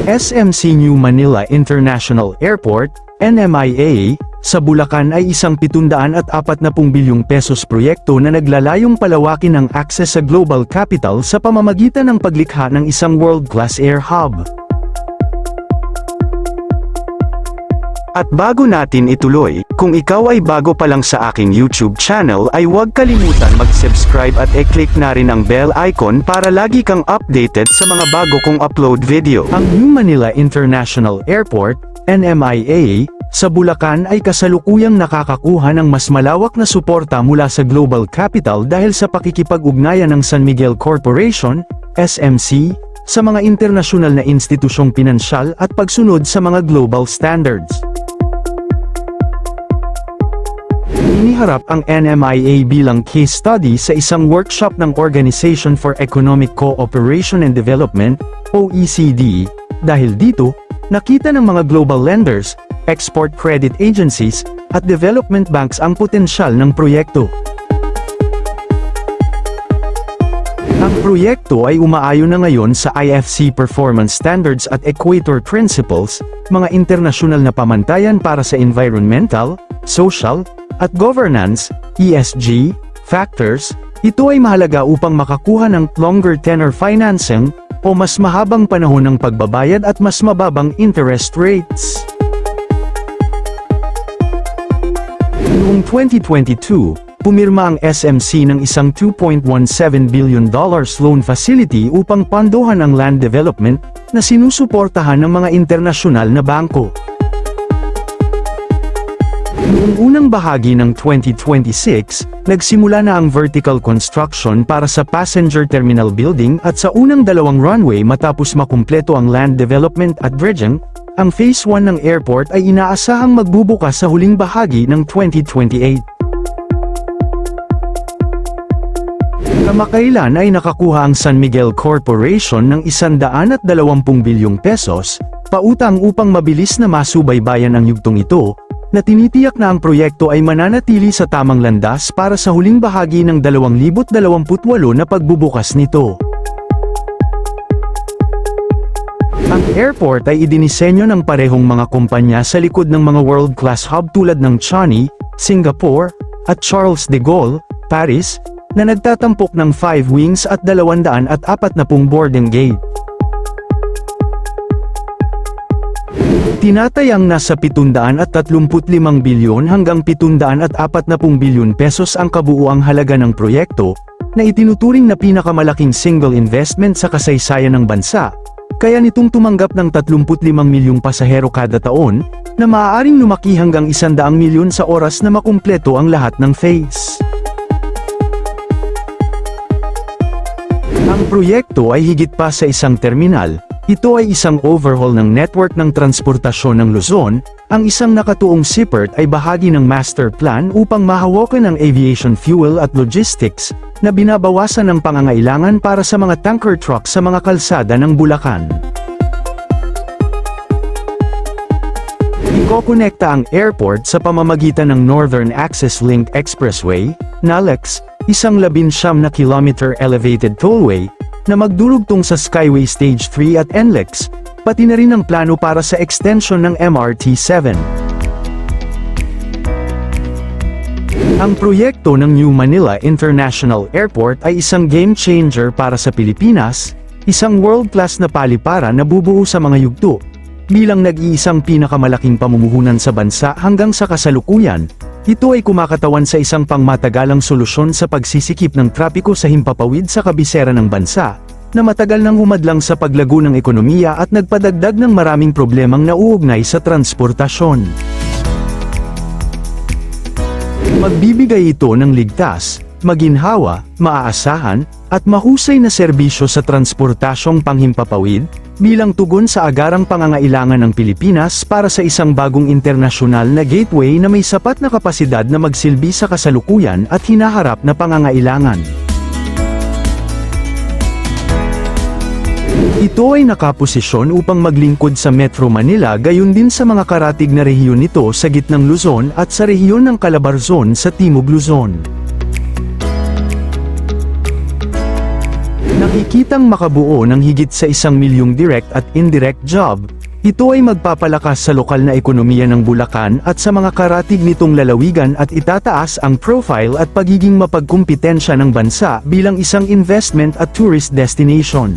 SMC New Manila International Airport, NMIA, sa Bulacan ay isang 740 bilyong pesos proyekto na naglalayong palawakin ang access sa global capital sa pamamagitan ng paglikha ng isang world-class air hub. At bago natin ituloy, kung ikaw ay bago pa lang sa aking YouTube channel ay huwag kalimutan mag-subscribe at i-click na rin ang bell icon para lagi kang updated sa mga bago kong upload video. Ang New Manila International Airport, NMIA, sa Bulacan ay kasalukuyang nakakakuha ng mas malawak na suporta mula sa global capital dahil sa pakikipag-ugnayan ng San Miguel Corporation, SMC, sa mga internasyonal na institusyong pinansyal at pagsunod sa mga global standards. Iniharap ang NMIA bilang case study sa isang workshop ng Organization for Economic Cooperation and Development, OECD, dahil dito, nakita ng mga global lenders, export credit agencies, at development banks ang potensyal ng proyekto. Ang proyekto ay umaayon na ngayon sa IFC Performance Standards at Equator Principles, mga internasyonal na pamantayan para sa environmental, social, at governance, ESG, factors. Ito ay mahalaga upang makakuha ng longer tenor financing, o mas mahabang panahon ng pagbabayad at mas mababang interest rates. Noong 2022, pumirma ang SMC ng isang $2.17 billion loan facility upang pondohan ang land development na sinusuportahan ng mga internasyonal na bangko. Noong unang bahagi ng 2026, nagsimula na ang vertical construction para sa passenger terminal building at sa unang 2 runway matapos makumpleto ang land development at dredging, ang Phase 1 ng airport ay inaasahang magbubukas sa huling bahagi ng 2028. Kamakailan ay nakakuha ang San Miguel Corporation ng 120 bilyong pesos, pautang upang mabilis na masubaybayan ang yugtong ito, na tinitiyak na ang proyekto ay mananatili sa tamang landas para sa huling bahagi ng 2028 na pagbubukas nito. Ang airport ay idinisenyo ng parehong mga kumpanya sa likod ng mga world-class hub tulad ng Chani, Singapore, at Charles de Gaulle, Paris, na nagtatampok ng 5 wings at 240 boarding gate. Tinatayang nasa 735 bilyon hanggang 740 bilyon pesos ang kabuuang halaga ng proyekto, na itinuturing na pinakamalaking single investment sa kasaysayan ng bansa, kaya nitong tumanggap ng 35 milyong pasahero kada taon, na maaaring lumaki hanggang 100 milyon sa oras na makumpleto ang lahat ng phase. Ang proyekto ay higit pa sa isang terminal. Ito ay isang overhaul ng network ng transportasyon ng Luzon. Ang isang nakatuong seaport ay bahagi ng master plan upang mahawakan ang aviation fuel at logistics, na binabawasan ng pangangailangan para sa mga tanker truck sa mga kalsada ng Bulacan. Ikokonekta ang airport sa pamamagitan ng Northern Access Link Expressway, NALEX, isang 19 na kilometer elevated tollway, na magdurugtong sa Skyway Stage 3 at NLEX, pati na rin ang plano para sa extension ng MRT-7. Ang proyekto ng New Manila International Airport ay isang game changer para sa Pilipinas, isang world-class na paliparan na bubuo sa mga yugto, bilang nag-iisang pinakamalaking pamumuhunan sa bansa hanggang sa kasalukuyan. Ito ay kumakatawan sa isang pangmatagalang solusyon sa pagsisikip ng trapiko sa himpapawid sa kabisera ng bansa, na matagal nang humadlang sa paglago ng ekonomiya at nagpadagdag ng maraming problemang nauugnay sa transportasyon. Magbibigay ito ng ligtas, maginhawa, maaasahan, at mahusay na serbisyo sa transportasyong panghimpapawid, bilang tugon sa agarang pangangailangan ng Pilipinas para sa isang bagong internasyonal na gateway na may sapat na kapasidad na magsilbi sa kasalukuyan at hinaharap na pangangailangan. Ito ay nakaposisyon upang maglingkod sa Metro Manila gayon din sa mga karatig na rehiyon nito sa gitnang Luzon at sa rehiyon ng Calabarzon sa Timog Luzon. Nakikitang makabuo ng higit sa 1,000,000 direct at indirect job. Ito ay magpapalakas sa lokal na ekonomiya ng Bulacan at sa mga karatig nitong lalawigan at itataas ang profile at pagiging mapagkumpitensya ng bansa bilang isang investment at tourist destination.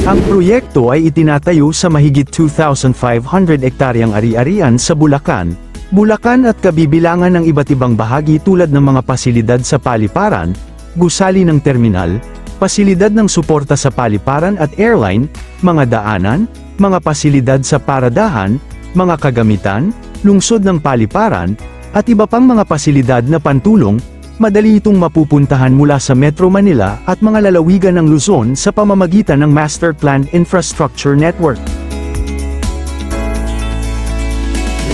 Ang proyekto ay itinatayo sa mahigit 2,500 ektaryang ari-arian sa Bulacan, at kabibilangan ng iba't ibang bahagi tulad ng mga pasilidad sa paliparan, gusali ng terminal, pasilidad ng suporta sa paliparan at airline, mga daanan, mga pasilidad sa paradahan, mga kagamitan, lungsod ng paliparan, at iba pang mga pasilidad na pantulong. Madali itong mapupuntahan mula sa Metro Manila at mga lalawigan ng Luzon sa pamamagitan ng Master Planned Infrastructure Network.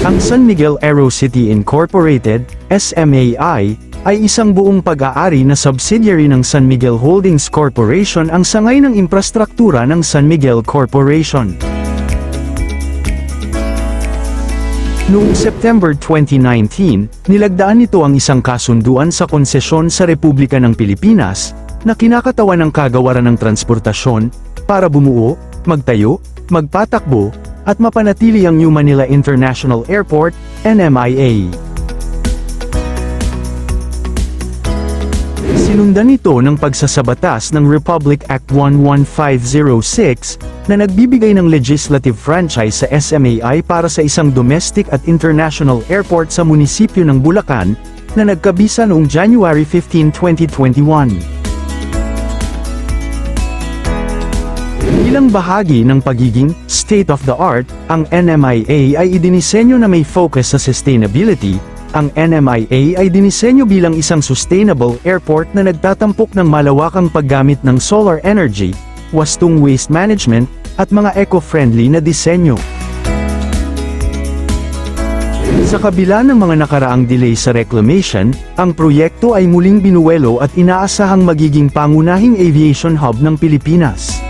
Ang San Miguel Aerocity Incorporated, SMAI, ay isang buong pag-aari na subsidiary ng San Miguel Holdings Corporation, ang sangay ng infrastruktura ng San Miguel Corporation. Noong September 2019, nilagdaan nito ang isang kasunduan sa konsesyon sa Republika ng Pilipinas, na kinakatawan ng Kagawaran ng Transportasyon, para bumuo, magtayo, magpatakbo, at mapanatili ang New Manila International Airport, NMIA. Sinundan ito ng pagsasabatas ng Republic Act 11506, na nagbibigay ng legislative franchise sa SMAI para sa isang domestic at international airport sa munisipyo ng Bulacan, na nagkabisa noong January 15, 2021. Bilang bahagi ng pagiging state-of-the-art, ang NMIA ay idinisenyo na may focus sa sustainability. Ang NMIA ay dinisenyo bilang isang sustainable airport na nagtatampok ng malawakang paggamit ng solar energy, wastong waste management, at mga eco-friendly na disenyo. Sa kabila ng mga nakaraang delay sa reclamation, ang proyekto ay muling binuwelo at inaasahang magiging pangunahing aviation hub ng Pilipinas.